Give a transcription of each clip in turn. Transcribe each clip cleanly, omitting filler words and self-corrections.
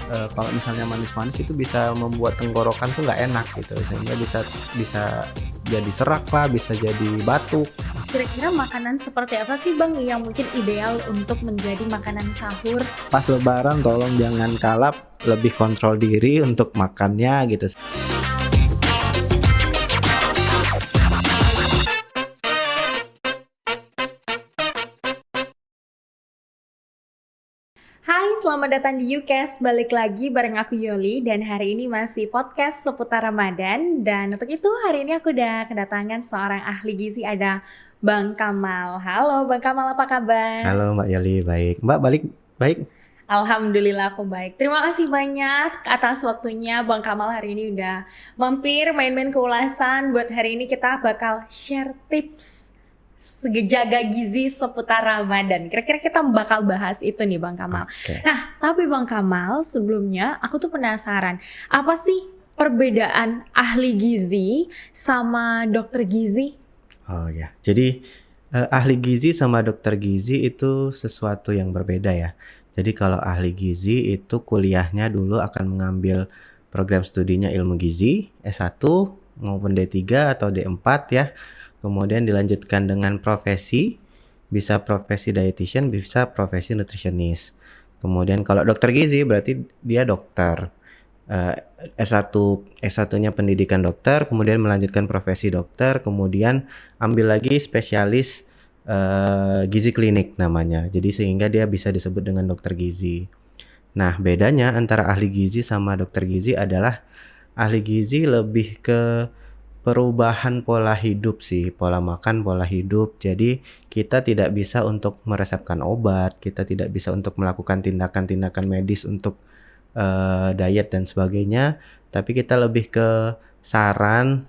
kalau misalnya manis-manis itu bisa membuat tenggorokan tuh nggak enak gitu, sehingga bisa bisa jadi serak lah, bisa jadi batuk. Kira-kira makanan seperti apa sih Bang yang mungkin ideal untuk menjadi makanan sahur? Pas lebaran tolong jangan kalap, lebih kontrol diri untuk makannya gitu. Hai, selamat datang di Yukes. Balik lagi bareng aku Yoli dan hari ini masih podcast seputar Ramadan. Dan untuk itu hari ini aku udah kedatangan seorang ahli gizi, ada Bang Kamal. Halo Bang Kamal, apa kabar? Halo Mbak Yoli, baik. Mbak balik baik? Alhamdulillah aku baik. Terima kasih banyak atas waktunya Bang Kamal hari ini udah mampir main-main ke Ulasan. Buat hari ini kita bakal share tips jaga gizi seputar Ramadan. Kira-kira kita bakal bahas itu nih Bang Kamal. Oke. Nah, tapi Bang Kamal sebelumnya aku tuh penasaran, apa sih perbedaan ahli gizi sama dokter gizi? Oh ya, jadi ahli gizi sama dokter gizi itu sesuatu yang berbeda ya. Jadi kalau ahli gizi itu kuliahnya dulu akan mengambil program studinya ilmu gizi S1 maupun D3 atau D4 ya. Kemudian dilanjutkan dengan profesi, bisa profesi dietitian, bisa profesi nutritionist. Kemudian kalau dokter gizi berarti dia dokter. eh, S1-nya pendidikan dokter, kemudian melanjutkan profesi dokter, kemudian ambil lagi spesialis gizi klinik namanya. Jadi sehingga dia bisa disebut dengan dokter gizi. Nah, bedanya antara ahli gizi sama dokter gizi adalah ahli gizi lebih ke perubahan pola hidup sih, pola makan, pola hidup. Jadi kita tidak bisa untuk meresepkan obat, kita tidak bisa untuk melakukan tindakan-tindakan medis untuk diet dan sebagainya, tapi kita lebih ke saran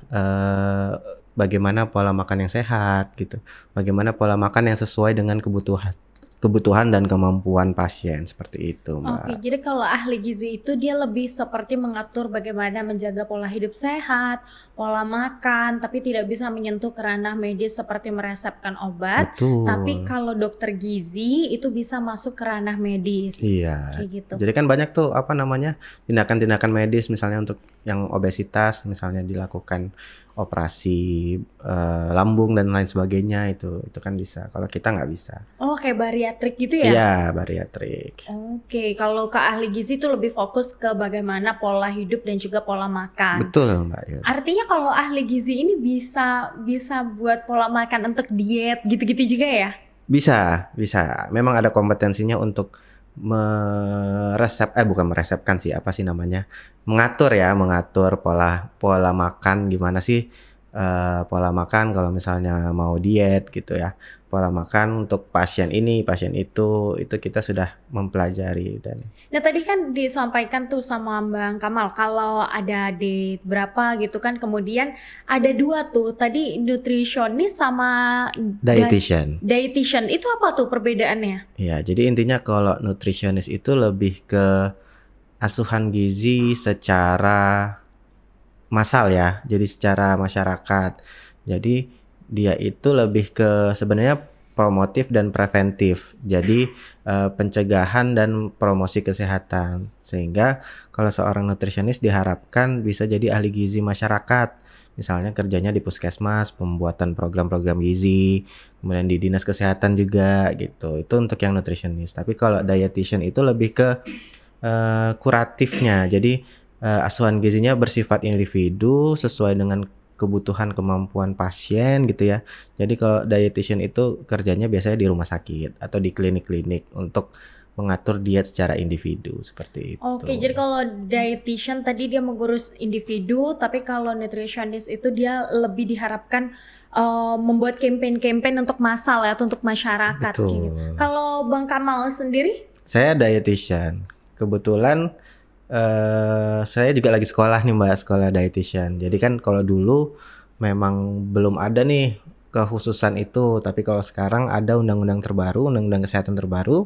bagaimana pola makan yang sehat gitu, bagaimana pola makan yang sesuai dengan kebutuhan dan kemampuan pasien, seperti itu Oke, Mbak. jadi kalau ahli gizi itu dia lebih seperti mengatur bagaimana menjaga pola hidup sehat, pola makan, tapi tidak bisa menyentuh ke ranah medis seperti meresepkan obat. Tapi Betul. kalau dokter gizi itu bisa masuk ke ranah medis, Iya, kayak gitu. jadi kan banyak tuh apa namanya tindakan-tindakan medis misalnya untuk yang obesitas misalnya dilakukan operasi lambung dan lain sebagainya itu kan bisa. Kalau kita nggak bisa. Oh, kayak bariatrik gitu ya? Iya, bariatrik. Oke, kalau ke ahli gizi itu lebih fokus ke bagaimana pola hidup dan juga pola makan. Betul Mbak Yul. Artinya kalau ahli gizi ini bisa bisa buat pola makan untuk diet gitu-gitu juga ya? Bisa, bisa. Memang ada kompetensinya untuk bukan meresepkan sih, apa sih namanya? Mengatur pola pola makan gimana sih pola makan kalau misalnya mau diet gitu ya. Pola makan untuk pasien ini, pasien itu kita sudah mempelajari dan Nah tadi kan disampaikan tuh sama Bang Kamal kalau ada date berapa gitu kan, kemudian ada dua tuh tadi nutritionist sama dietitian. dietitian, itu apa tuh perbedaannya? Ya, jadi intinya kalau nutritionist itu lebih ke asuhan gizi secara massal ya, jadi secara masyarakat. Jadi dia itu lebih ke sebenarnya promotif dan preventif. Jadi pencegahan dan promosi kesehatan. Sehingga kalau seorang nutritionist diharapkan bisa jadi ahli gizi masyarakat. Misalnya kerjanya di puskesmas, pembuatan program-program gizi, kemudian di dinas kesehatan juga gitu. Itu untuk yang nutritionist. Tapi kalau dietitian itu lebih ke kuratifnya. Jadi asuhan gizinya bersifat individu sesuai dengan kebutuhan kemampuan pasien gitu ya. Jadi kalau dietitian itu kerjanya biasanya di rumah sakit atau di klinik-klinik untuk mengatur diet secara individu seperti itu. Oke, jadi kalau dietitian tadi dia mengurus individu, tapi kalau nutritionist itu dia lebih diharapkan membuat campaign-campaign untuk massal ya, atau untuk masyarakat kayak gitu. Betul. Kalau Bang Kamal sendiri? Saya dietitian. Kebetulan saya juga lagi sekolah nih Mbak, sekolah dietitian. Jadi kan kalau dulu memang belum ada nih kekhususan itu, tapi kalau sekarang ada undang-undang terbaru, undang-undang kesehatan terbaru.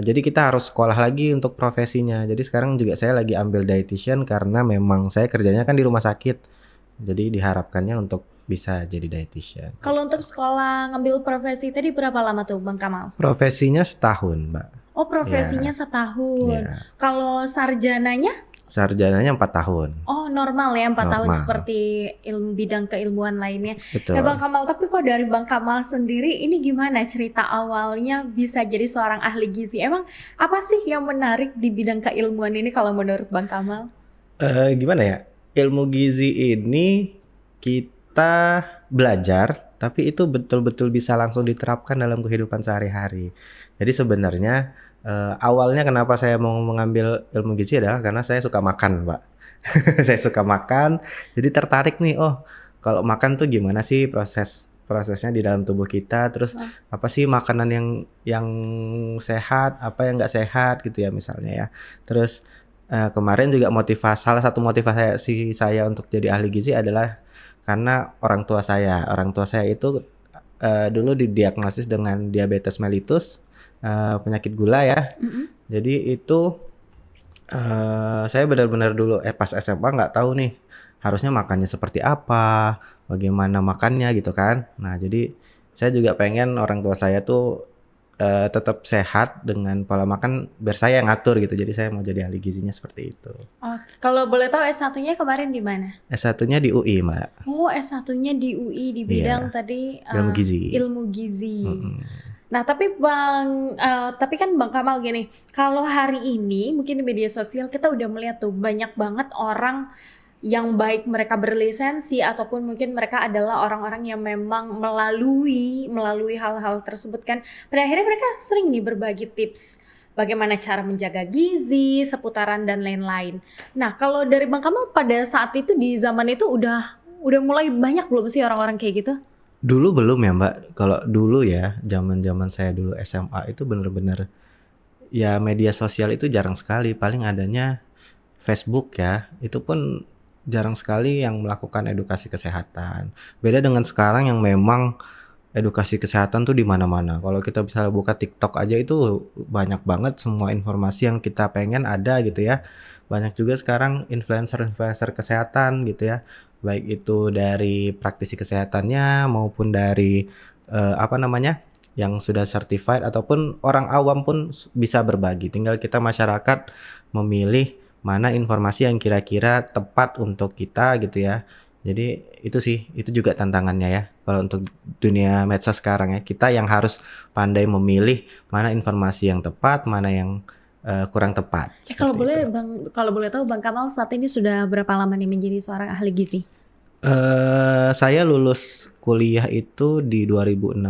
Jadi kita harus sekolah lagi untuk profesinya. Jadi sekarang juga saya lagi ambil dietitian karena memang saya kerjanya kan di rumah sakit. Jadi diharapkannya untuk bisa jadi dietitian. Kalau untuk sekolah ngambil profesi tadi berapa lama tuh Bang Kamal? Profesinya setahun Mbak. Oh, profesinya Ya, setahun. ya. Kalau sarjananya? Sarjananya 4 tahun. Oh, normal ya 4 tahun Normal. seperti bidang keilmuan lainnya. Ya Bang Betul. Kamal, tapi kok dari Bang Kamal sendiri ini gimana cerita awalnya bisa jadi seorang ahli gizi? Emang apa sih yang menarik di bidang keilmuan ini kalau menurut Bang Kamal? Gimana ya? Ilmu gizi ini kita belajar, tapi itu betul-betul bisa langsung diterapkan dalam kehidupan sehari-hari. Jadi sebenarnya awalnya kenapa saya mau mengambil ilmu gizi adalah karena saya suka makan, Pak. Saya suka makan, jadi tertarik nih. Oh, kalau makan tuh gimana sih prosesnya di dalam tubuh kita? Terus Wah, apa sih makanan yang sehat, apa yang nggak sehat gitu ya misalnya ya. Terus kemarin juga salah satu motivasi saya untuk jadi ahli gizi adalah karena orang tua saya. Orang tua saya itu dulu didiagnosis dengan diabetes mellitus, penyakit gula ya. mm-mm. Jadi itu saya benar-benar dulu pas SMA nggak tahu nih harusnya makannya seperti apa, bagaimana makannya gitu kan. Nah, jadi saya juga pengen orang tua saya tuh tetap sehat dengan pola makan biar saya yang ngatur gitu. Jadi saya mau jadi ahli gizinya seperti itu. Oh, kalau boleh tahu S1-nya kemarin di mana? S1-nya di UI, Mbak. Oh, S1-nya di UI di bidang Iya, tadi ilmu gizi. ilmu gizi. Mm-mm. Nah, tapi kan Bang Kamal gini, kalau hari ini mungkin di media sosial kita udah melihat tuh banyak banget orang yang baik mereka berlisensi ataupun mungkin mereka adalah orang-orang yang memang melalui hal-hal tersebut kan. Pada akhirnya mereka sering nih berbagi tips bagaimana cara menjaga gizi, seputaran dan lain-lain. Nah, kalau dari Bang Kamal pada saat itu di zaman itu udah mulai banyak belum sih orang-orang kayak gitu? Dulu belum ya, Mbak. Kalau dulu ya, zaman-zaman saya dulu SMA itu bener-bener ya media sosial itu jarang sekali. Paling adanya Facebook ya. Itu pun jarang sekali yang melakukan edukasi kesehatan. Beda dengan sekarang yang memang edukasi kesehatan tuh di mana-mana. Kalau kita bisa buka TikTok aja itu banyak banget semua informasi yang kita pengen ada gitu ya. Banyak juga sekarang influencer-influencer kesehatan gitu ya. Baik itu dari praktisi kesehatannya maupun dari apa namanya? Yang sudah certified ataupun orang awam pun bisa berbagi. Tinggal kita masyarakat memilih mana informasi yang kira-kira tepat untuk kita gitu ya. Jadi itu sih, itu juga tantangannya ya. Kalau untuk dunia medsos sekarang ya, kita yang harus pandai memilih mana informasi yang tepat, mana yang kurang tepat, Kalau seperti itu. boleh kalau boleh tahu Bang Kamal saat ini sudah berapa lama nih menjadi seorang ahli gizi? Saya lulus kuliah itu di 2016,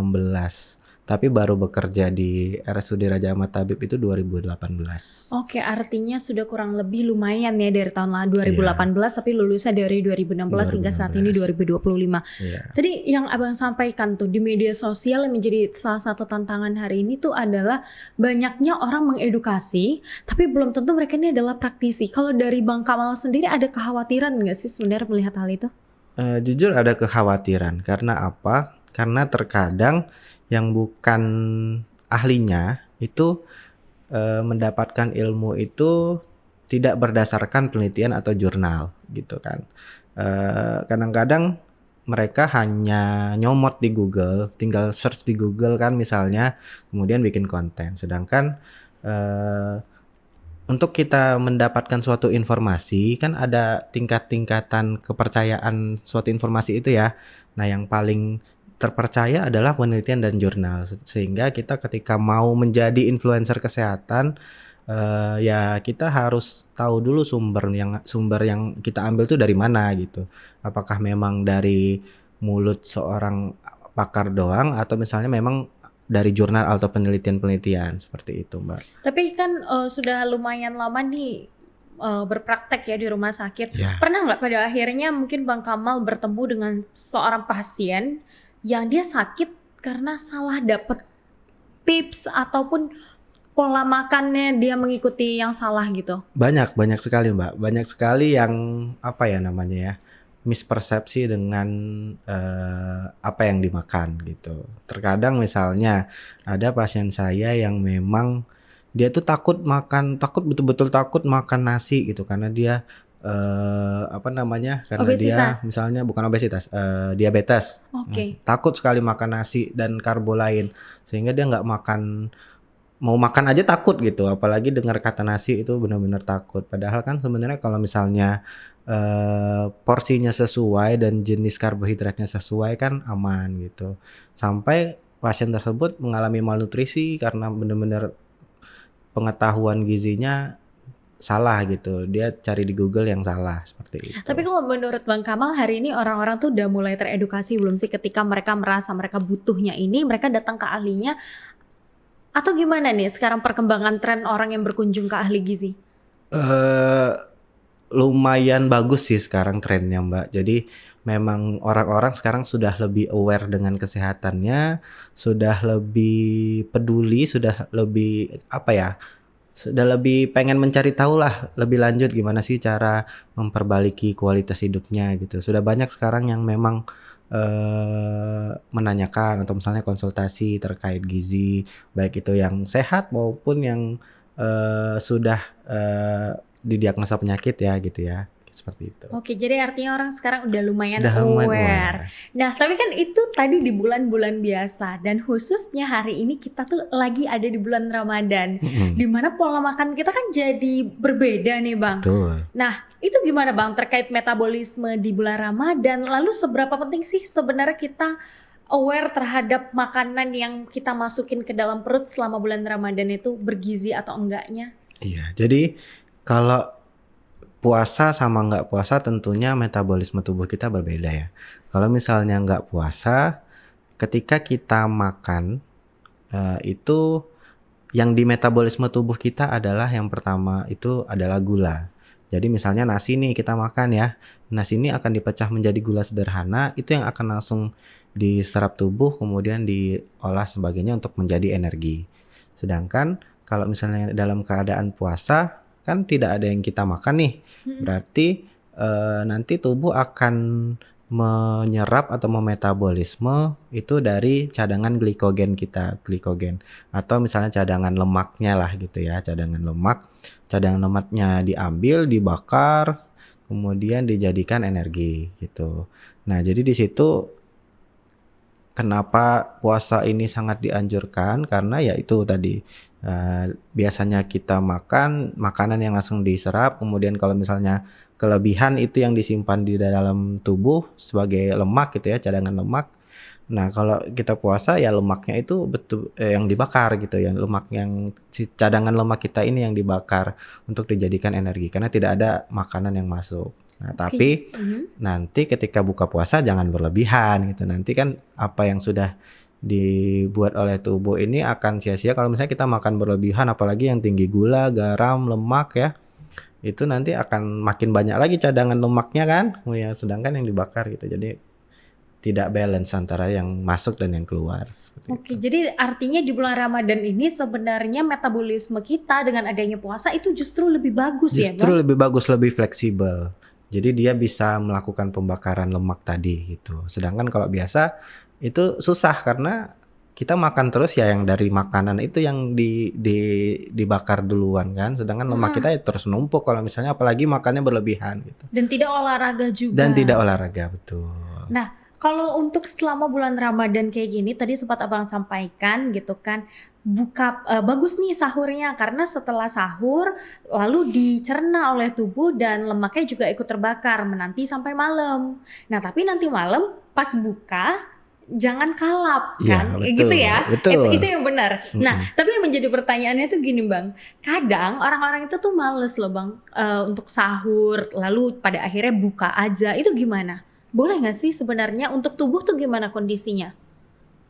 tapi baru bekerja di RSUD Raja Ahmad Tabib itu 2018. Oke, artinya sudah kurang lebih lumayan ya dari tahun Iya, 2018 tapi lulusnya dari 2016 hingga saat ini 2016. 2025. Iya. Tadi yang Abang sampaikan tuh di media sosial yang menjadi salah satu tantangan hari ini tuh adalah banyaknya orang mengedukasi tapi belum tentu mereka ini adalah praktisi. Kalau dari Bang Kamal sendiri ada kekhawatiran nggak sih sebenarnya melihat hal itu? Jujur ada kekhawatiran, karena apa? Karena terkadang yang bukan ahlinya itu, mendapatkan ilmu itu tidak berdasarkan penelitian atau jurnal gitu kan. Kadang-kadang mereka hanya nyomot di Google, tinggal search di Google kan misalnya, kemudian bikin konten. Sedangkan, eee untuk kita mendapatkan suatu informasi kan ada tingkat-tingkatan kepercayaan suatu informasi itu ya. Nah, yang paling terpercaya adalah penelitian dan jurnal. Sehingga kita ketika mau menjadi influencer kesehatan, ya kita harus tahu dulu sumber yang kita ambil tuh dari mana gitu. Apakah memang dari mulut seorang pakar doang atau misalnya memang dari jurnal atau penelitian-penelitian, seperti itu, Mbak. Tapi kan sudah lumayan lama nih berpraktek ya di rumah sakit. Ya. Pernah nggak pada akhirnya mungkin Bang Kamal bertemu dengan seorang pasien yang dia sakit karena salah dapet tips ataupun pola makannya dia mengikuti yang salah gitu? Banyak banyak sekali, Mbak. Banyak sekali yang, apa ya namanya ya, mispersepsi dengan, apa yang dimakan gitu. Terkadang misalnya ada pasien saya yang memang dia tuh takut betul-betul takut makan nasi gitu karena dia, apa namanya, karena dia Obesitas. misalnya bukan obesitas, diabetes. Nah, Oke. takut sekali makan nasi dan karbo lain, sehingga dia nggak makan mau makan aja takut gitu, apalagi dengar kata nasi itu benar-benar takut. Padahal kan sebenarnya kalau misalnya porsinya sesuai dan jenis karbohidratnya sesuai kan aman gitu. Sampai pasien tersebut mengalami malnutrisi karena benar-benar pengetahuan gizinya salah gitu. Dia cari di Google yang salah seperti itu. Tapi kalau menurut Bang Kamal hari ini orang-orang tuh udah mulai teredukasi belum sih ketika mereka merasa mereka butuhnya ini, mereka datang ke ahlinya atau gimana nih sekarang perkembangan tren orang yang berkunjung ke ahli gizi? Eh lumayan bagus sih sekarang trennya Mbak. Jadi memang orang-orang sekarang sudah lebih aware dengan kesehatannya, sudah lebih peduli, sudah lebih apa ya? Sudah lebih pengen mencari tahu lah lebih lanjut gimana sih cara memperbaiki kualitas hidupnya gitu. Sudah banyak sekarang yang memang menanyakan atau misalnya konsultasi terkait gizi, baik itu yang sehat maupun yang sudah didiagnosa penyakit ya gitu ya, seperti itu. Oke, jadi artinya orang sekarang udah lumayan Sudah lumayan aware. aware. Nah, tapi kan itu tadi di bulan-bulan biasa dan khususnya hari ini kita tuh lagi ada di bulan Ramadan, di mana pola makan kita kan jadi berbeda nih, Bang. Betul. Nah, itu gimana Bang terkait metabolisme di bulan Ramadan? Lalu seberapa penting sih sebenarnya kita aware terhadap makanan yang kita masukin ke dalam perut selama bulan Ramadan itu bergizi atau enggaknya? Iya, jadi kalau puasa sama nggak puasa tentunya metabolisme tubuh kita berbeda ya. Kalau misalnya nggak puasa, ketika kita makan itu yang di metabolisme tubuh kita adalah yang pertama itu adalah gula. Jadi misalnya nasi nih kita makan ya, nasi ini akan dipecah menjadi gula sederhana, itu yang akan langsung diserap tubuh kemudian diolah sebagainya untuk menjadi energi. Sedangkan kalau misalnya dalam keadaan puasa kan tidak ada yang kita makan nih, berarti nanti tubuh akan menyerap atau memetabolisme itu dari cadangan glikogen kita, glikogen atau misalnya cadangan lemaknya lah gitu ya, cadangan lemaknya diambil, dibakar, kemudian dijadikan energi gitu. Nah, jadi di situ kenapa puasa ini sangat dianjurkan karena ya itu tadi biasanya kita makan makanan yang langsung diserap, kemudian kalau misalnya kelebihan itu yang disimpan di dalam tubuh sebagai lemak gitu ya, cadangan lemak. Nah, kalau kita puasa ya lemaknya itu betul yang dibakar gitu ya, lemak yang cadangan lemak kita ini yang dibakar untuk dijadikan energi karena tidak ada makanan yang masuk. Nah, tapi nanti ketika buka puasa jangan berlebihan gitu. Nanti kan apa yang sudah dibuat oleh tubuh ini akan sia-sia kalau misalnya kita makan berlebihan, apalagi yang tinggi gula, garam, lemak ya. Itu nanti akan makin banyak lagi cadangan lemaknya kan, ya, sedangkan yang dibakar gitu. Jadi tidak balance antara yang masuk dan yang keluar. Oke, jadi artinya di bulan Ramadan ini sebenarnya metabolisme kita dengan adanya puasa itu justru lebih bagus ya, Justru Bang? lebih bagus, lebih fleksibel. Jadi dia bisa melakukan pembakaran lemak tadi gitu. Sedangkan kalau biasa itu susah karena kita makan terus ya yang dari makanan itu yang dibakar duluan kan. Sedangkan lemak kita ya terus numpuk kalau misalnya apalagi makannya berlebihan gitu. Dan tidak olahraga juga. Dan tidak olahraga, betul. Nah, kalau untuk selama bulan Ramadan kayak gini, tadi sempat Abang sampaikan gitu kan, bagus nih sahurnya karena setelah sahur lalu dicerna oleh tubuh dan lemaknya juga ikut terbakar menanti sampai malam. Nah, tapi nanti malam pas buka jangan kalap kan, Iya, gitu betul, ya. betul. Itu yang benar. Nah, tapi yang menjadi pertanyaannya tuh gini Bang, kadang orang-orang itu tuh males loh Bang untuk sahur, lalu pada akhirnya buka aja. Itu gimana? Boleh nggak sih sebenarnya untuk tubuh tuh gimana kondisinya?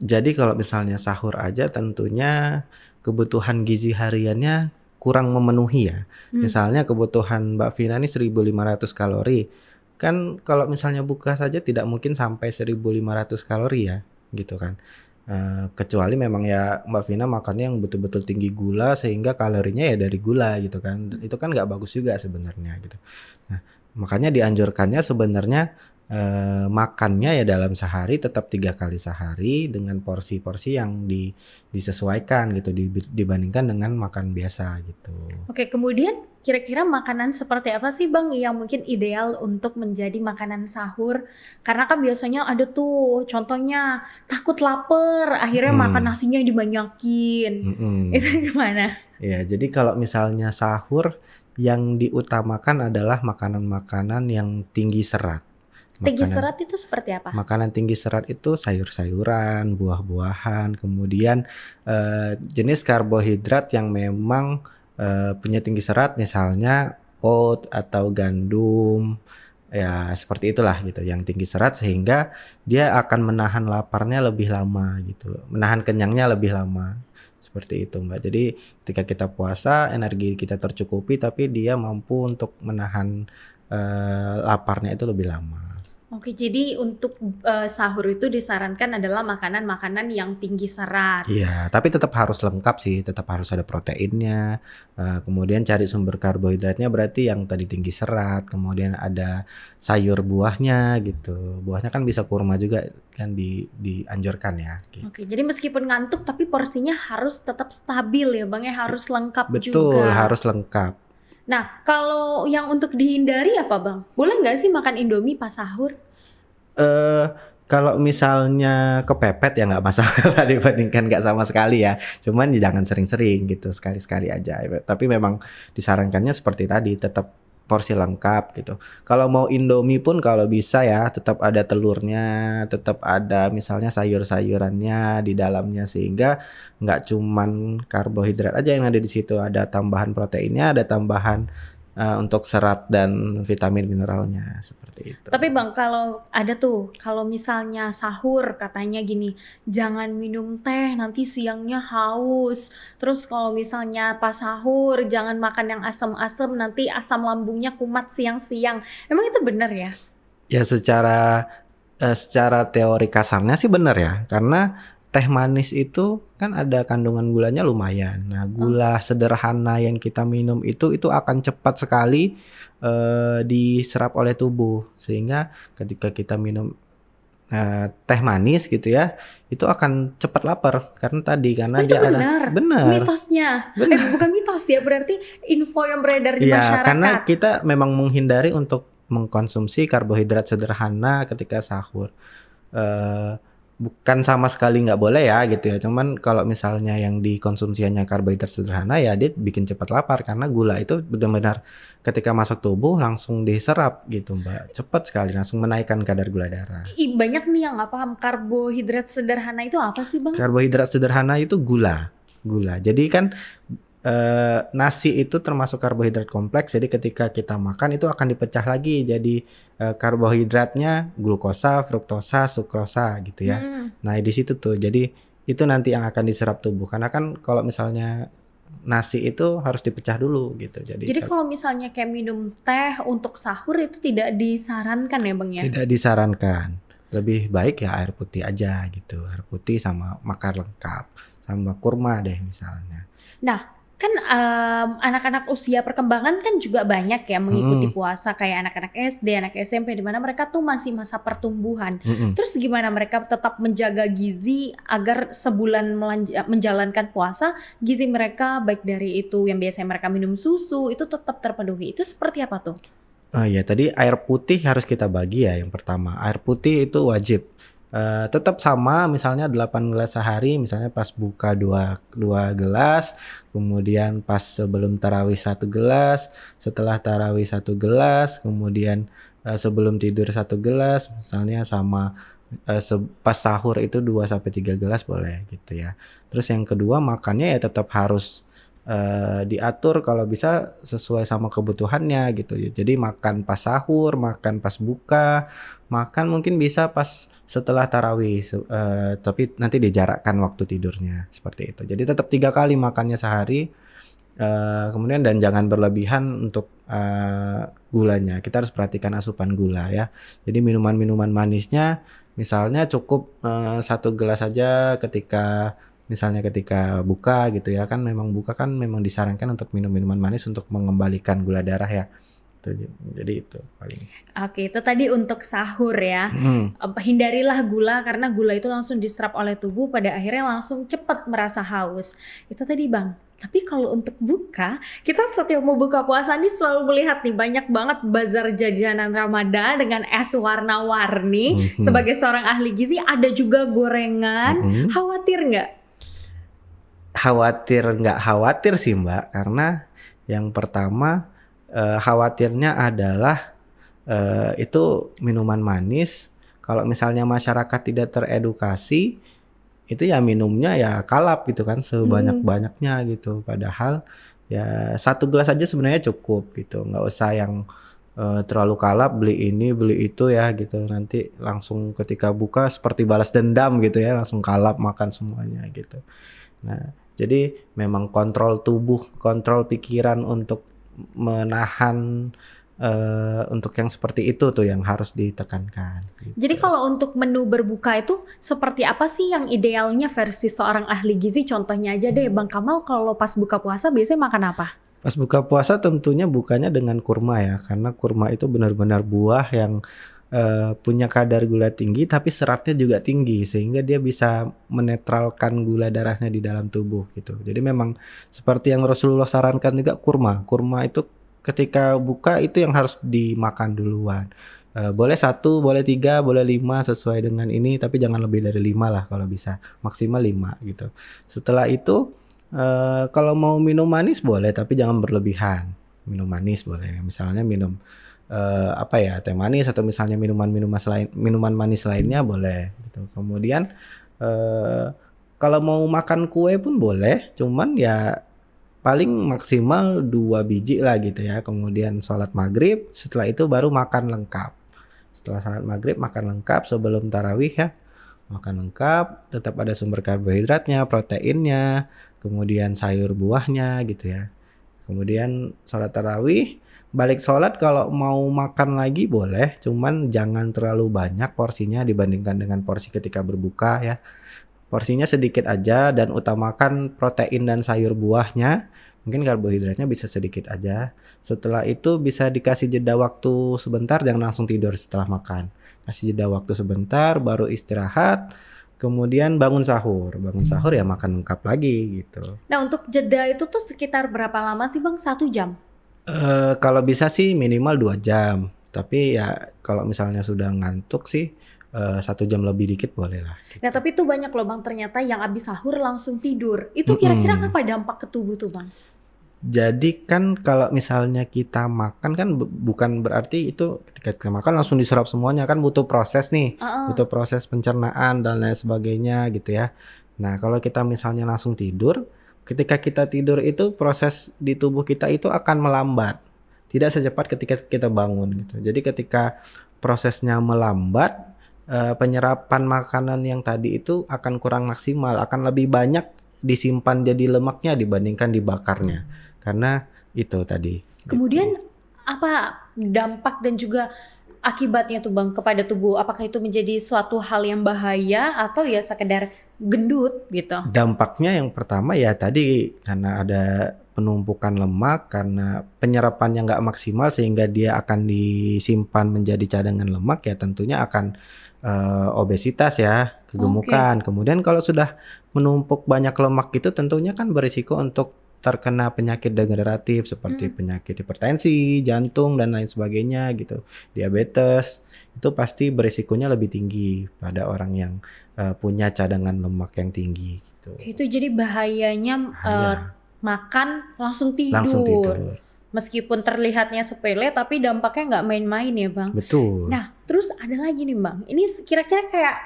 Jadi kalau misalnya sahur aja tentunya kebutuhan gizi hariannya kurang memenuhi ya. Misalnya kebutuhan Mbak Vina ini 1.500 kalori. Kan kalau misalnya buka saja tidak mungkin sampai 1.500 kalori ya, gitu kan. Kecuali memang ya Mbak Vina makannya yang betul-betul tinggi gula sehingga kalorinya ya dari gula gitu kan. Itu kan nggak bagus juga sebenarnya gitu. Nah, makanya dianjurkannya sebenarnya makannya ya dalam sehari tetap 3 kali sehari dengan porsi-porsi yang disesuaikan gitu dibandingkan dengan makan biasa gitu. Oke, kemudian kira-kira makanan seperti apa sih Bang yang mungkin ideal untuk menjadi makanan sahur? Karena kan biasanya ada tuh contohnya takut lapar, akhirnya makan Mhm, nasinya dibanyakin. Itu mhm. gimana? Ya, jadi kalau misalnya sahur yang diutamakan adalah makanan-makanan yang tinggi serat. Tinggi Makanan serat itu seperti apa? makanan tinggi serat itu sayur-sayuran, buah-buahan, kemudian, jenis karbohidrat yang memang, punya tinggi serat misalnya oat atau gandum, ya seperti itulah gitu yang tinggi serat sehingga dia akan menahan laparnya lebih lama gitu, menahan kenyangnya lebih lama, seperti itu, Mbak. Jadi ketika kita puasa energi kita tercukupi tapi dia mampu untuk menahan, laparnya itu lebih lama. Oke, jadi untuk, sahur itu disarankan adalah makanan-makanan yang tinggi serat. Iya, tapi tetap harus lengkap sih, tetap harus ada proteinnya, kemudian cari sumber karbohidratnya berarti yang tadi tinggi serat, kemudian ada sayur buahnya gitu. Buahnya kan bisa kurma juga kan dianjurkan ya, Oke, gitu. jadi meskipun ngantuk tapi porsinya harus tetap stabil ya Bang ya, harus lengkap Betul, juga. harus lengkap. Nah, kalau yang untuk dihindari apa Bang? Boleh nggak sih makan Indomie pas sahur? Eee, kalau misalnya kepepet ya nggak masalah dibandingkan nggak sama sekali ya, cuman ya jangan sering-sering gitu, sekali-sekali aja. Tapi memang disarankannya seperti tadi, tetap porsi lengkap gitu. Kalau mau Indomie pun kalau bisa ya tetap ada telurnya, tetap ada misalnya sayur-sayurannya di dalamnya, sehingga nggak cuman karbohidrat aja yang ada di situ, ada tambahan proteinnya, ada tambahan, untuk serat dan vitamin mineralnya, seperti itu. Tapi Bang, kalau ada tuh, kalau misalnya sahur katanya gini, jangan minum teh nanti siangnya haus. Terus kalau misalnya pas sahur jangan makan yang asam-asam nanti asam lambungnya kumat siang-siang. Emang itu benar ya? Ya secara teori kasarnya sih bener ya, karena teh manis itu kan ada kandungan gulanya lumayan. Nah, Oh, gula sederhana yang kita minum itu akan cepat sekali, diserap oleh tubuh. Sehingga ketika kita minum, teh manis gitu ya, itu akan cepat lapar karena oh itu dia ada benar bener, mitosnya. bener. Bukan mitos ya, berarti info yang beredar di Iya, karena masyarakat. kita memang menghindari untuk mengkonsumsi karbohidrat sederhana ketika sahur. Eee, bukan sama sekali nggak boleh ya gitu ya, cuman kalau misalnya yang dikonsumsi hanya karbohidrat sederhana ya dia bikin cepat lapar karena gula itu benar-benar ketika masuk tubuh langsung diserap gitu, Mbak, cepat sekali langsung menaikkan kadar gula darah. Banyak nih yang nggak paham karbohidrat sederhana itu apa sih Bang? Karbohidrat sederhana itu gula. Jadi kan, nasi itu termasuk karbohidrat kompleks, jadi ketika kita makan itu akan dipecah lagi jadi, karbohidratnya glukosa, fruktosa, sukrosa gitu ya. Hmm. Nah di situ tuh, jadi itu nanti yang akan diserap tubuh karena kan kalau misalnya nasi itu harus dipecah dulu gitu, jadi Jadi kalau misalnya kayak minum teh untuk sahur itu tidak disarankan ya Bang ya? tidak disarankan. Lebih baik ya air putih aja gitu, air putih sama makan lengkap, sama kurma deh misalnya. Nah, kan, anak-anak usia perkembangan kan juga banyak ya mengikuti Mhm, puasa kayak anak-anak SD, anak SMP di mana mereka tuh masih masa pertumbuhan. mhm. Terus gimana mereka tetap menjaga gizi agar sebulan menjalankan puasa, gizi mereka baik dari itu yang biasanya mereka minum susu itu tetap terpenuhi. Itu seperti apa tuh? Oh iya, tadi air putih harus kita bagi ya yang pertama. Air putih itu wajib, tetap sama misalnya 8 gelas sehari, misalnya pas buka dua gelas, kemudian pas sebelum tarawih 1 gelas, setelah tarawih 1 gelas, kemudian, sebelum tidur 1 gelas, misalnya sama, pas sahur itu 2 sampai 3 gelas boleh gitu ya. Terus yang kedua makannya ya tetap harus, diatur kalau bisa sesuai sama kebutuhannya gitu ya. Jadi makan pas sahur, makan pas buka, makan mungkin bisa pas setelah tarawih, tapi nanti dijarakkan waktu tidurnya, seperti itu. Jadi tetap 3 kali makannya sehari, kemudian dan jangan berlebihan untuk, gulanya. Kita harus perhatikan asupan gula ya. Jadi minuman-minuman manisnya misalnya cukup, 1 gelas saja ketika buka gitu ya, kan memang buka kan memang disarankan untuk minum minuman manis untuk mengembalikan gula darah ya. Jadi itu paling. Oke, itu tadi untuk sahur ya. Mhm, Hindarilah gula karena gula itu langsung diserap oleh tubuh pada akhirnya langsung cepat merasa haus. Itu tadi Bang. Tapi kalau untuk buka, kita setiap mau buka puasa nih selalu melihat nih banyak banget bazar jajanan Ramadan dengan es warna-warni. Mhm. Sebagai seorang ahli gizi ada juga gorengan. Mhm. Khawatir nggak? Khawatir nggak khawatir sih Mbak, karena yang pertama khawatirnya adalah itu minuman manis. Kalau misalnya masyarakat tidak teredukasi, itu ya minumnya ya kalap gitu kan sebanyak-banyaknya gitu. Padahal ya 1 gelas aja sebenarnya cukup gitu. Nggak usah yang terlalu kalap beli ini beli itu ya gitu. Nanti langsung ketika buka seperti balas dendam gitu ya, langsung kalap makan semuanya gitu. Nah, jadi memang kontrol tubuh, kontrol pikiran untuk menahan untuk yang seperti itu tuh yang harus ditekankan Jadi gitu. kalau untuk menu berbuka itu seperti apa sih yang idealnya versi seorang ahli gizi? Contohnya aja deh, Bang Kamal kalau pas buka puasa biasanya makan apa? Pas buka puasa tentunya bukanya dengan kurma ya, karena kurma itu benar-benar buah yang punya kadar gula tinggi tapi seratnya juga tinggi sehingga dia bisa menetralkan gula darahnya di dalam tubuh gitu. Jadi memang seperti yang Rasulullah sarankan juga kurma. Kurma itu ketika buka itu yang harus dimakan duluan. Boleh 1, boleh 3, boleh 5 sesuai dengan ini tapi jangan lebih dari 5 lah kalau bisa. Maksimal 5 gitu. Setelah itu kalau mau minum manis boleh tapi jangan berlebihan. Minum manis boleh. Misalnya minum teh manis atau misalnya minuman manis lainnya boleh gitu. Kemudian kalau mau makan kue pun boleh, cuman ya paling maksimal 2 biji lah gitu ya. Kemudian sholat maghrib, setelah itu baru makan lengkap. Setelah sholat maghrib makan lengkap sebelum tarawih ya. Makan lengkap, tetap ada sumber karbohidratnya, proteinnya, kemudian sayur buahnya gitu ya. Kemudian sholat tarawih, balik sholat kalau mau makan lagi boleh, cuman jangan terlalu banyak porsinya dibandingkan dengan porsi ketika berbuka ya. Porsinya sedikit aja dan utamakan protein dan sayur buahnya. Mungkin karbohidratnya bisa sedikit aja. Setelah itu bisa dikasih jeda waktu sebentar, jangan langsung tidur setelah makan. Kasih jeda waktu sebentar, baru istirahat. Kemudian bangun sahur. Bangun sahur ya makan lengkap lagi gitu. Nah untuk jeda itu tuh sekitar berapa lama sih Bang? 1 jam? Kalau bisa sih minimal 2 jam. Tapi ya kalau misalnya sudah ngantuk sih 1 jam lebih dikit boleh lah. Nah Gitu. tapi itu banyak loh Bang ternyata yang abis sahur langsung tidur. Itu kira-kira Mm-mm. apa dampak ke tubuh tuh Bang? Jadi kan kalau misalnya kita makan kan bukan berarti itu ketika kita makan langsung diserap semuanya, kan butuh proses nih, Heeh. butuh proses pencernaan dan lain sebagainya gitu ya. Nah kalau kita misalnya langsung tidur, ketika kita tidur itu proses di tubuh kita itu akan melambat, tidak secepat ketika kita bangun gitu. Jadi ketika prosesnya melambat, penyerapan makanan yang tadi itu akan kurang maksimal, akan lebih banyak disimpan jadi lemaknya dibandingkan dibakarnya. Karena itu tadi gitu. Kemudian apa dampak dan juga akibatnya tuh Bang kepada tubuh? Apakah itu menjadi suatu hal yang bahaya atau ya sekedar gendut gitu? Dampaknya yang pertama ya tadi karena ada penumpukan lemak, karena penyerapannya nggak maksimal sehingga dia akan disimpan menjadi cadangan lemak ya tentunya akan obesitas ya, Oke. kegemukan. Kemudian kalau sudah menumpuk banyak lemak itu tentunya kan berisiko untuk terkena penyakit degeneratif seperti Mm. penyakit hipertensi, jantung dan lain sebagainya gitu. Diabetes itu pasti berisikonya lebih tinggi pada orang yang punya cadangan lemak yang tinggi gitu. Oke, itu jadi bahayanya Bahaya, makan langsung langsung tidur. tidur. Meskipun terlihatnya sepele tapi dampaknya nggak main-main ya Bang. Betul. Nah, terus ada lagi nih Bang. Ini kira-kira kayak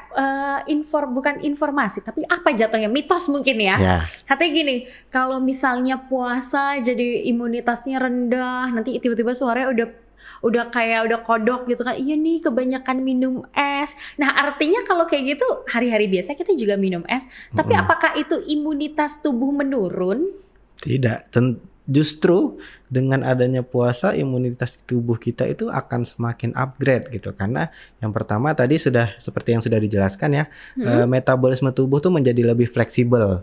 bukan informasi, tapi apa jatuhnya? Mitos mungkin ya. Ya, Katanya gini, kalau misalnya puasa jadi imunitasnya rendah, nanti tiba-tiba sore udah kodok gitu kan. Iya nih kebanyakan minum es. Nah, artinya kalau kayak gitu hari-hari biasa kita juga minum es, tapi mm-mm. apakah itu imunitas tubuh menurun? Tidak. Justru dengan adanya puasa imunitas tubuh kita itu akan semakin upgrade gitu karena yang pertama tadi sudah seperti yang sudah dijelaskan ya, Hmm? metabolisme tubuh tuh menjadi lebih fleksibel.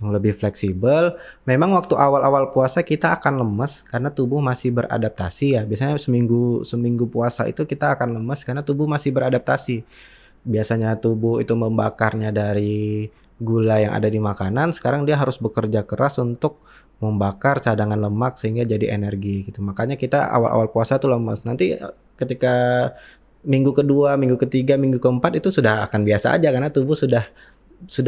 Lebih fleksibel. Memang waktu awal-awal puasa kita akan lemes karena tubuh masih beradaptasi ya. Biasanya seminggu puasa itu kita akan lemes karena tubuh masih beradaptasi. Biasanya tubuh itu membakarnya dari gula yang ada di makanan, sekarang dia harus bekerja keras untuk membakar cadangan lemak sehingga jadi energi gitu. Makanya kita awal-awal puasa tuh lemas. Nanti ketika minggu kedua, minggu ketiga, minggu keempat itu sudah akan biasa aja karena tubuh sudah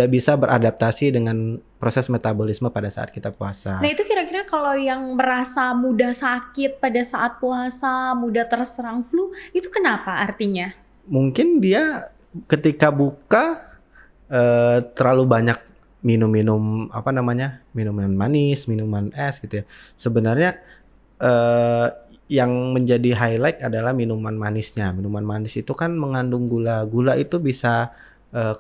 bisa beradaptasi dengan proses metabolisme pada saat kita Nah puasa. itu kira-kira kalau yang merasa mudah sakit pada saat puasa, mudah terserang flu, itu kenapa artinya? Mungkin dia ketika buka terlalu banyak minum-minum apa namanya, minuman manis, minuman es gitu ya. Sebenarnya eh, yang menjadi highlight adalah minuman manisnya. Minuman manis itu kan mengandung gula. Gula itu bisa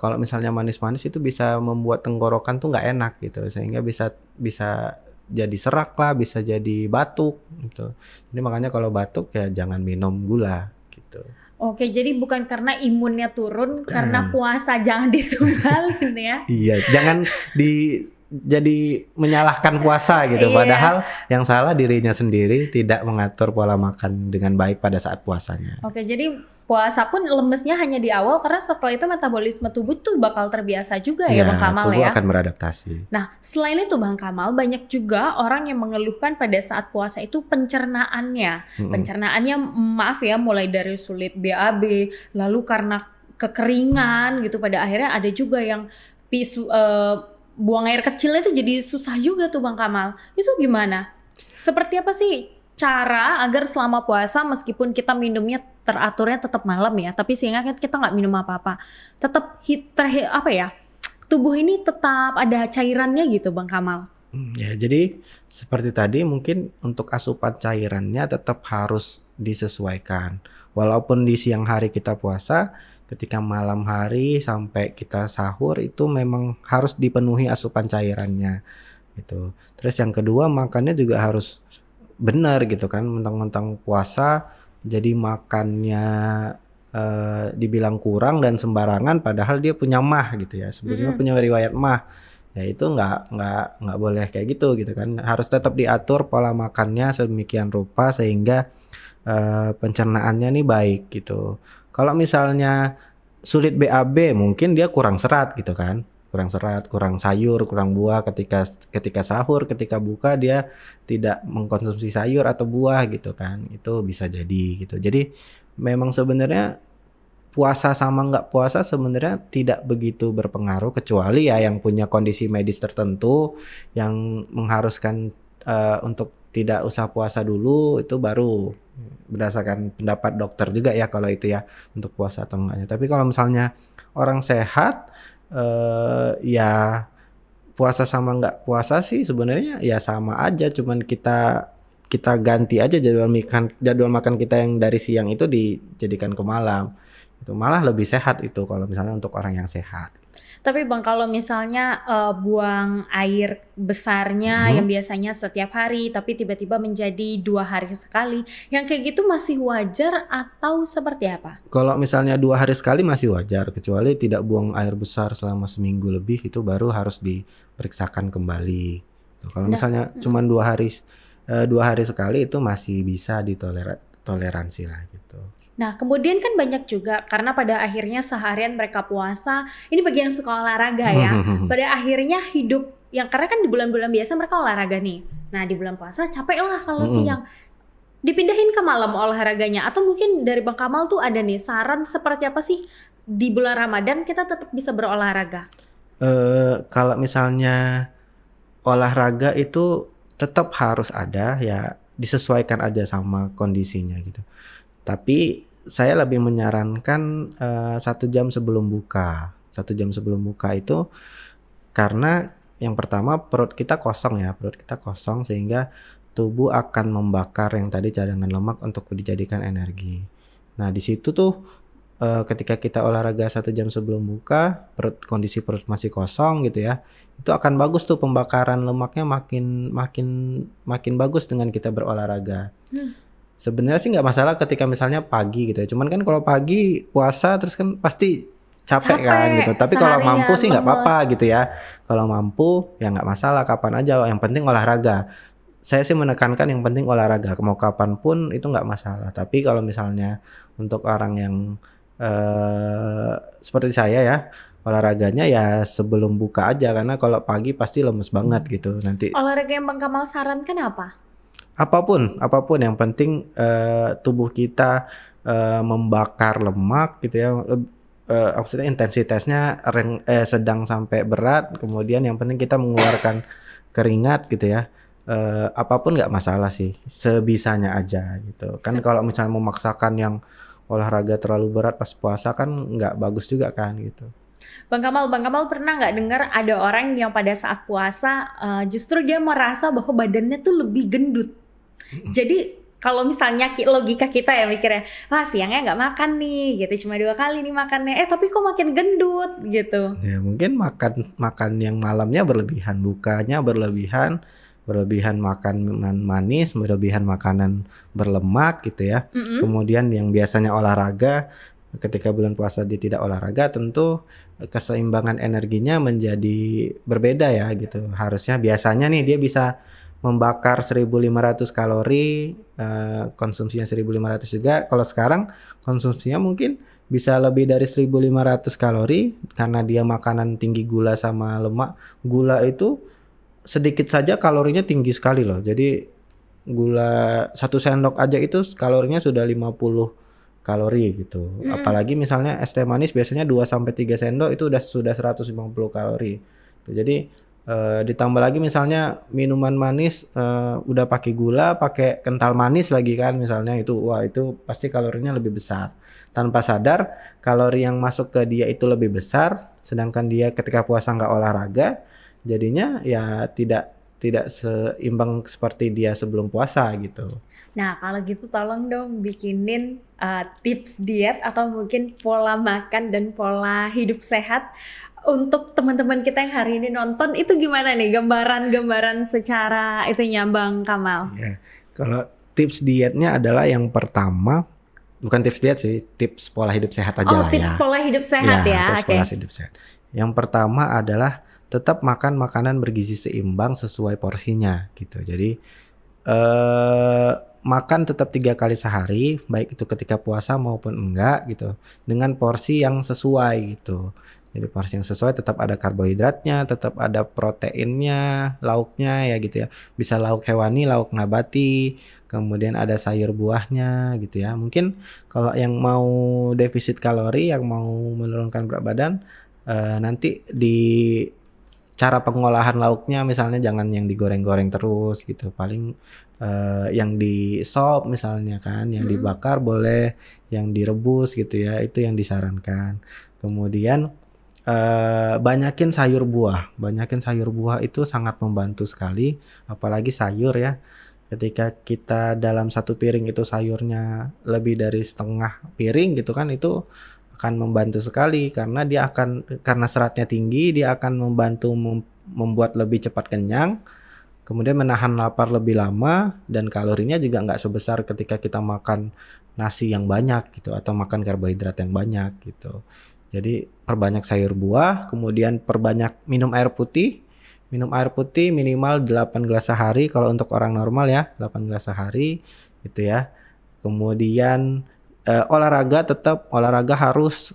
kalau misalnya manis-manis itu bisa membuat tenggorokan tuh nggak enak gitu, sehingga bisa bisa jadi serak lah, bisa jadi batuk gitu. Jadi makanya kalau batuk ya jangan minum gula gitu. Oke, jadi bukan karena imunnya turun, karena Kan. puasa jangan ditunggalin ya. Iya, jangan jadi menyalahkan puasa gitu. Iya. Padahal yang salah dirinya sendiri tidak mengatur pola makan dengan baik pada saat puasanya. Oke, jadi puasa pun lemesnya hanya di awal karena setelah itu metabolisme tubuh tuh bakal terbiasa juga ya Bang Iya, Kamal tubuh ya. akan beradaptasi. Nah, selain itu Bang Kamal, banyak juga orang yang mengeluhkan pada saat puasa itu pencernaannya. Mm-mm. Pencernaannya maaf ya, mulai dari sulit BAB, lalu karena kekeringan gitu, pada akhirnya ada juga yang buang air kecilnya itu jadi susah juga tuh Bang Kamal. Itu gimana? Seperti apa sih cara agar selama puasa meskipun kita minumnya teraturnya tetap malam ya, tapi sehingga kita nggak minum apa-apa, tetap apa ya? Tubuh ini tetap ada cairannya gitu Bang Kamal. Ya, jadi seperti tadi mungkin untuk asupan cairannya tetap harus disesuaikan. Walaupun di siang hari kita puasa, ketika malam hari sampai kita sahur itu memang harus dipenuhi asupan cairannya gitu. Terus yang kedua makannya juga harus benar gitu kan, mentang-mentang puasa jadi makannya dibilang kurang dan sembarangan padahal dia punya mah gitu ya, sebetulnya Mm-mm. punya riwayat mah. Ya itu nggak boleh kayak gitu gitu kan, harus tetap diatur pola makannya sedemikian rupa sehingga pencernaannya nih baik gitu. Kalau misalnya sulit BAB mungkin dia kurang serat gitu kan, kurang serat, kurang sayur, kurang buah. Ketika ketika sahur, ketika buka dia tidak mengkonsumsi sayur atau buah gitu kan, itu bisa jadi gitu. Jadi memang sebenarnya puasa sama nggak puasa sebenarnya tidak begitu berpengaruh, kecuali ya yang punya kondisi medis tertentu yang mengharuskan untuk tidak usah puasa dulu, itu baru berdasarkan pendapat dokter juga ya kalau itu ya untuk puasa atau enggaknya. Tapi kalau misalnya orang sehat ya puasa sama nggak puasa sih sebenarnya ya sama aja, cuman kita kita ganti aja jadwal makan kita yang dari siang itu dijadikan ke malam. Itu malah lebih sehat itu kalau misalnya untuk orang yang sehat. Tapi Bang kalau misalnya buang air besarnya yang Mhm. biasanya setiap hari tapi tiba-tiba menjadi 2 hari sekali, yang kayak gitu masih wajar atau seperti apa? Kalau misalnya 2 hari sekali masih wajar, kecuali tidak buang air besar selama seminggu lebih itu baru harus diperiksakan kembali. Tuh, kalau Nah, misalnya cuma 2 hari sekali itu masih bisa toleransi lah gitu. nah, kemudian kan banyak juga karena pada akhirnya seharian mereka puasa, ini bagi yang suka olahraga ya. Pada akhirnya hidup yang karena kan di bulan-bulan biasa mereka olahraga nih. Nah, di bulan puasa capek lah kalau Mhm. siang. Dipindahin ke malam olahraganya atau mungkin dari Bang Kamal tuh ada nih saran seperti apa sih di bulan Ramadan kita tetap bisa berolahraga? Kalau misalnya olahraga itu tetap harus ada ya, disesuaikan aja sama kondisinya gitu. Tapi saya lebih menyarankan 1 jam sebelum buka. 1 jam sebelum buka itu karena yang pertama perut kita kosong ya, perut kita kosong sehingga tubuh akan membakar yang tadi cadangan lemak untuk dijadikan energi. Nah di situ tuh ketika kita olahraga 1 jam sebelum buka, kondisi perut masih kosong gitu ya, itu akan bagus tuh pembakaran lemaknya makin makin makin bagus dengan kita berolahraga. Hmm, Sebenarnya sih nggak masalah ketika misalnya pagi gitu ya. Cuman kan kalau pagi puasa terus kan pasti capek kan capek gitu. Tapi kalau mampu seharian sih nggak lemes. apa-apa gitu ya. Kalau mampu ya nggak masalah kapan aja. Yang penting olahraga. Saya sih menekankan yang penting olahraga. Mau kapan pun itu nggak masalah. Tapi kalau misalnya untuk orang yang seperti saya ya, olahraganya ya sebelum buka aja, karena kalau pagi pasti lemes banget gitu nanti. Olahraga yang Bang Kamal sarankan apa? Apapun yang penting tubuh kita membakar lemak gitu ya. Maksudnya intensitasnya sedang sampai berat, kemudian yang penting kita mengeluarkan keringat gitu ya. Apapun nggak masalah sih, sebisanya aja gitu. Kan kalau misalnya memaksakan yang olahraga terlalu berat pas puasa kan nggak bagus juga kan gitu. Bang Kamal pernah nggak dengar ada orang yang pada saat puasa justru dia merasa bahwa badannya tuh lebih gendut. Jadi kalau misalnya logika kita ya mikirnya, wah siangnya nggak makan nih, gitu cuma 2 kali nih makannya, tapi kok makin gendut gitu. Ya mungkin makan yang malamnya berlebihan, bukanya berlebihan makanan manis, berlebihan makanan berlemak gitu ya. Mm-mm. Kemudian yang biasanya olahraga, ketika bulan puasa dia tidak olahraga, tentu keseimbangan energinya menjadi berbeda ya gitu. Harusnya biasanya nih dia bisa membakar 1.500 kalori, konsumsinya 1.500 juga. Kalau sekarang konsumsinya mungkin bisa lebih dari 1.500 kalori karena dia makanan tinggi gula sama lemak. Gula itu sedikit saja kalorinya tinggi sekali loh. Jadi gula 1 sendok aja itu kalorinya sudah 50 kalori gitu. Mm-mm. Apalagi misalnya es teh manis biasanya 2 sampai 3 sendok itu sudah 150 kalori. Jadi ditambah lagi misalnya minuman manis udah pakai gula, pakai kental manis lagi kan misalnya, itu wah itu pasti kalorinya lebih besar. Tanpa sadar kalori yang masuk ke dia itu lebih besar, sedangkan dia ketika puasa nggak olahraga, jadinya ya tidak seimbang seperti dia sebelum puasa gitu. Nah kalau gitu tolong dong bikinin tips diet atau mungkin pola makan dan pola hidup sehat untuk teman-teman kita yang hari ini nonton. Itu gimana nih gambaran-gambaran secara itunya Bang Kamal? Ya, kalau tips dietnya adalah yang pertama, bukan tips diet sih, tips pola hidup sehat aja Oh, lah tips ya. pola hidup sehat ya. Tips Oke. pola hidup sehat. Yang pertama adalah tetap makan makanan bergizi seimbang sesuai porsinya gitu. Jadi makan tetap 3 kali sehari, baik itu ketika puasa maupun enggak gitu, dengan porsi yang sesuai gitu. Jadi porsi yang sesuai, tetap ada karbohidratnya, tetap ada proteinnya, lauknya ya gitu ya. Bisa lauk hewani, lauk nabati, kemudian ada sayur buahnya gitu ya. Mungkin kalau yang mau defisit kalori, yang mau menurunkan berat badan, nanti di cara pengolahan lauknya misalnya jangan yang digoreng-goreng terus gitu. Paling yang di sop misalnya kan, yang dibakar boleh, yang direbus gitu ya, itu yang disarankan. Kemudian banyakin sayur buah. Banyakin sayur buah itu sangat membantu sekali, apalagi sayur ya. Ketika kita dalam satu piring itu sayurnya lebih dari setengah piring gitu kan, itu akan membantu sekali karena karena seratnya tinggi, dia akan membantu membuat lebih cepat kenyang, kemudian menahan lapar lebih lama, dan kalorinya juga nggak sebesar ketika kita makan nasi yang banyak gitu atau makan karbohidrat yang banyak gitu. Jadi perbanyak sayur buah, kemudian perbanyak minum air putih. Minum air putih minimal 8 gelas sehari kalau untuk orang normal ya, 8 gelas sehari gitu ya. Kemudian olahraga harus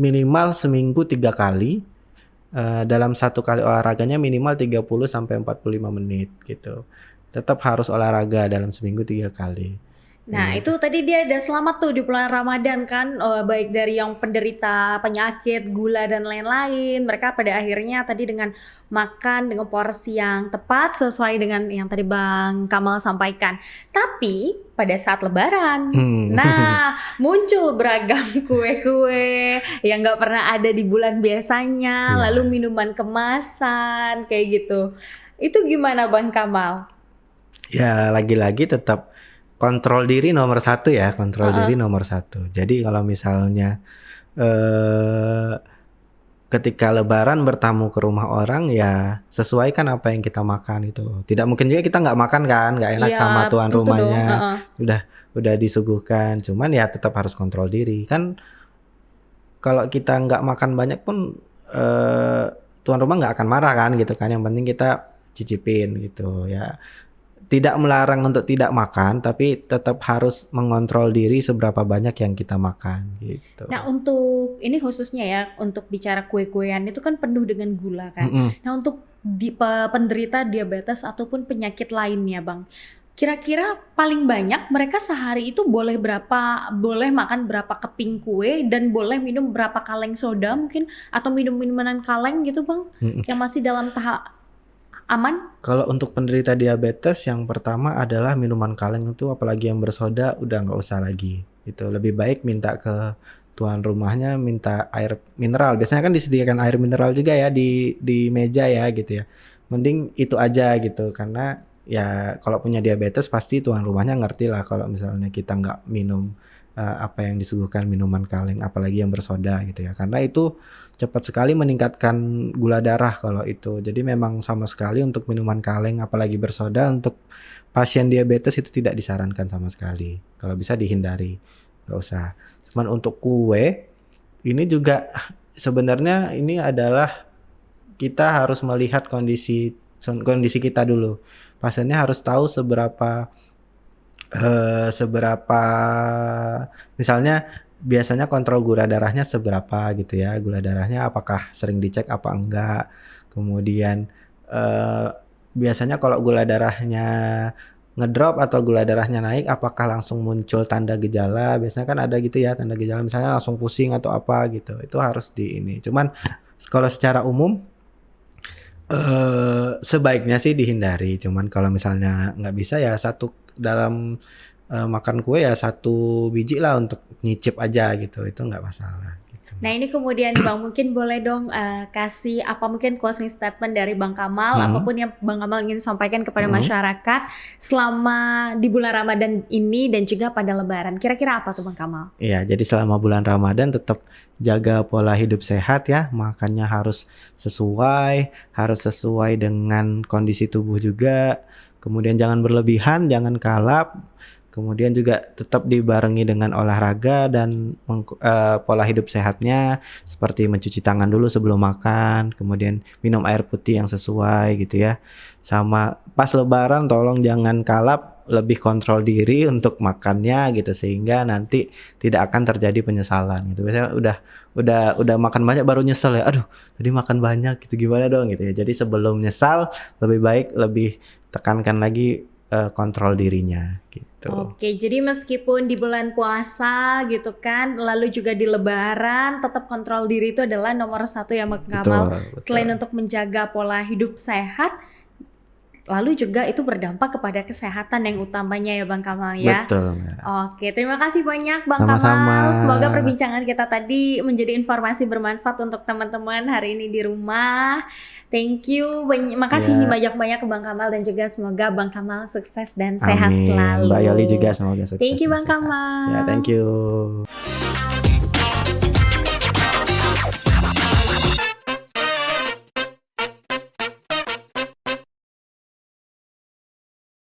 minimal seminggu 3 kali. Dalam satu kali olahraganya minimal 30-45 menit gitu. Tetap harus olahraga dalam seminggu 3 kali. Nah itu tadi dia ada selamat tuh di bulan Ramadan kan, baik dari yang penderita penyakit, gula dan lain-lain. Mereka pada akhirnya tadi dengan makan dengan porsi yang tepat sesuai dengan yang tadi Bang Kamal sampaikan. Tapi pada saat Lebaran, nah muncul beragam kue-kue yang nggak pernah ada di bulan biasanya, Iya. lalu minuman kemasan kayak gitu. Itu gimana Bang Kamal? Ya lagi-lagi tetap kontrol diri nomor satu ya, kontrol diri nomor satu. Jadi kalau misalnya ketika Lebaran bertamu ke rumah orang, ya sesuaikan apa yang kita makan itu. Tidak mungkin juga kita nggak makan kan, nggak enak Iya, sama tuan tentu dong. rumahnya. Udah disuguhkan, cuman ya tetap harus kontrol diri kan. Kalau kita nggak makan banyak pun tuan rumah nggak akan marah kan gitu kan. Yang penting kita cicipin gitu ya. tidak melarang untuk tidak makan, tapi tetap harus mengontrol diri seberapa banyak yang kita makan gitu. Nah, untuk ini khususnya ya, untuk bicara kue-kuean itu kan penuh dengan gula kan. Mm-mm. Nah, untuk penderita diabetes ataupun penyakit lainnya, Bang, kira-kira paling banyak mereka sehari itu boleh makan berapa keping kue dan boleh minum berapa kaleng soda mungkin atau minum minuman kaleng gitu, Bang, Mm-mm. yang masih dalam tahap aman? Kalau untuk penderita diabetes yang pertama adalah minuman kaleng itu apalagi yang bersoda udah nggak usah lagi. Itu lebih baik minta ke tuan rumahnya minta air mineral. Biasanya kan disediakan air mineral juga ya di meja ya gitu ya. Mending itu aja gitu karena ya kalau punya diabetes pasti tuan rumahnya ngerti lah kalau misalnya kita nggak minum apa yang disuguhkan minuman kaleng apalagi yang bersoda gitu ya. Karena itu cepat sekali meningkatkan gula darah kalau itu. Jadi memang sama sekali untuk minuman kaleng apalagi bersoda untuk pasien diabetes itu tidak disarankan sama sekali. Kalau bisa dihindari, nggak usah. Cuman untuk kue ini juga sebenarnya ini adalah kita harus melihat kondisi kita dulu. Pasiennya harus tahu seberapa misalnya biasanya kontrol gula darahnya seberapa gitu ya, gula darahnya apakah sering dicek apa enggak, kemudian biasanya kalau gula darahnya ngedrop atau gula darahnya naik apakah langsung muncul tanda gejala, biasanya kan ada gitu ya tanda gejala misalnya langsung pusing atau apa gitu, itu harus di ini. Cuman kalau secara umum sebaiknya sih dihindari, cuman kalau misalnya nggak bisa ya satu dalam makan kue ya 1 biji lah untuk nyicip aja gitu, itu nggak masalah gitu. Nah, ini kemudian Bang mungkin boleh dong kasih apa mungkin closing statement dari Bang Kamal, apapun yang Bang Kamal ingin sampaikan kepada masyarakat selama di bulan Ramadan ini dan juga pada Lebaran. Kira-kira apa tuh Bang Kamal? Iya, jadi selama bulan Ramadan tetap jaga pola hidup sehat ya, makannya harus sesuai dengan kondisi tubuh juga. Kemudian jangan berlebihan, jangan kalap. Kemudian juga tetap dibarengi dengan olahraga dan pola hidup sehatnya seperti mencuci tangan dulu sebelum makan, kemudian minum air putih yang sesuai gitu ya. Sama pas Lebaran tolong jangan kalap, lebih kontrol diri untuk makannya gitu sehingga nanti tidak akan terjadi penyesalan gitu. Biasanya udah makan banyak baru nyesel ya. Aduh, tadi makan banyak gitu gimana dong gitu ya. Jadi sebelum nyesal lebih tekankan lagi kontrol dirinya gitu. Oke, jadi meskipun di bulan puasa gitu kan, lalu juga di Lebaran, tetap kontrol diri itu adalah nomor 1 ya Bang Kamal. Betul. Selain untuk menjaga pola hidup sehat, lalu juga itu berdampak kepada kesehatan yang utamanya ya Bang Kamal ya. Betul. Oke, terima kasih banyak Bang Sama-sama. Kamal. Semoga perbincangan kita tadi menjadi informasi bermanfaat untuk teman-teman hari ini di rumah. Thank you, makasih nih banyak-banyak ke Bang Kamal dan juga semoga Bang Kamal sukses dan sehat Amin. selalu. Mbak Yoli juga semoga sukses. Thank you dan Bang sehat. Kamal. Ya, thank you.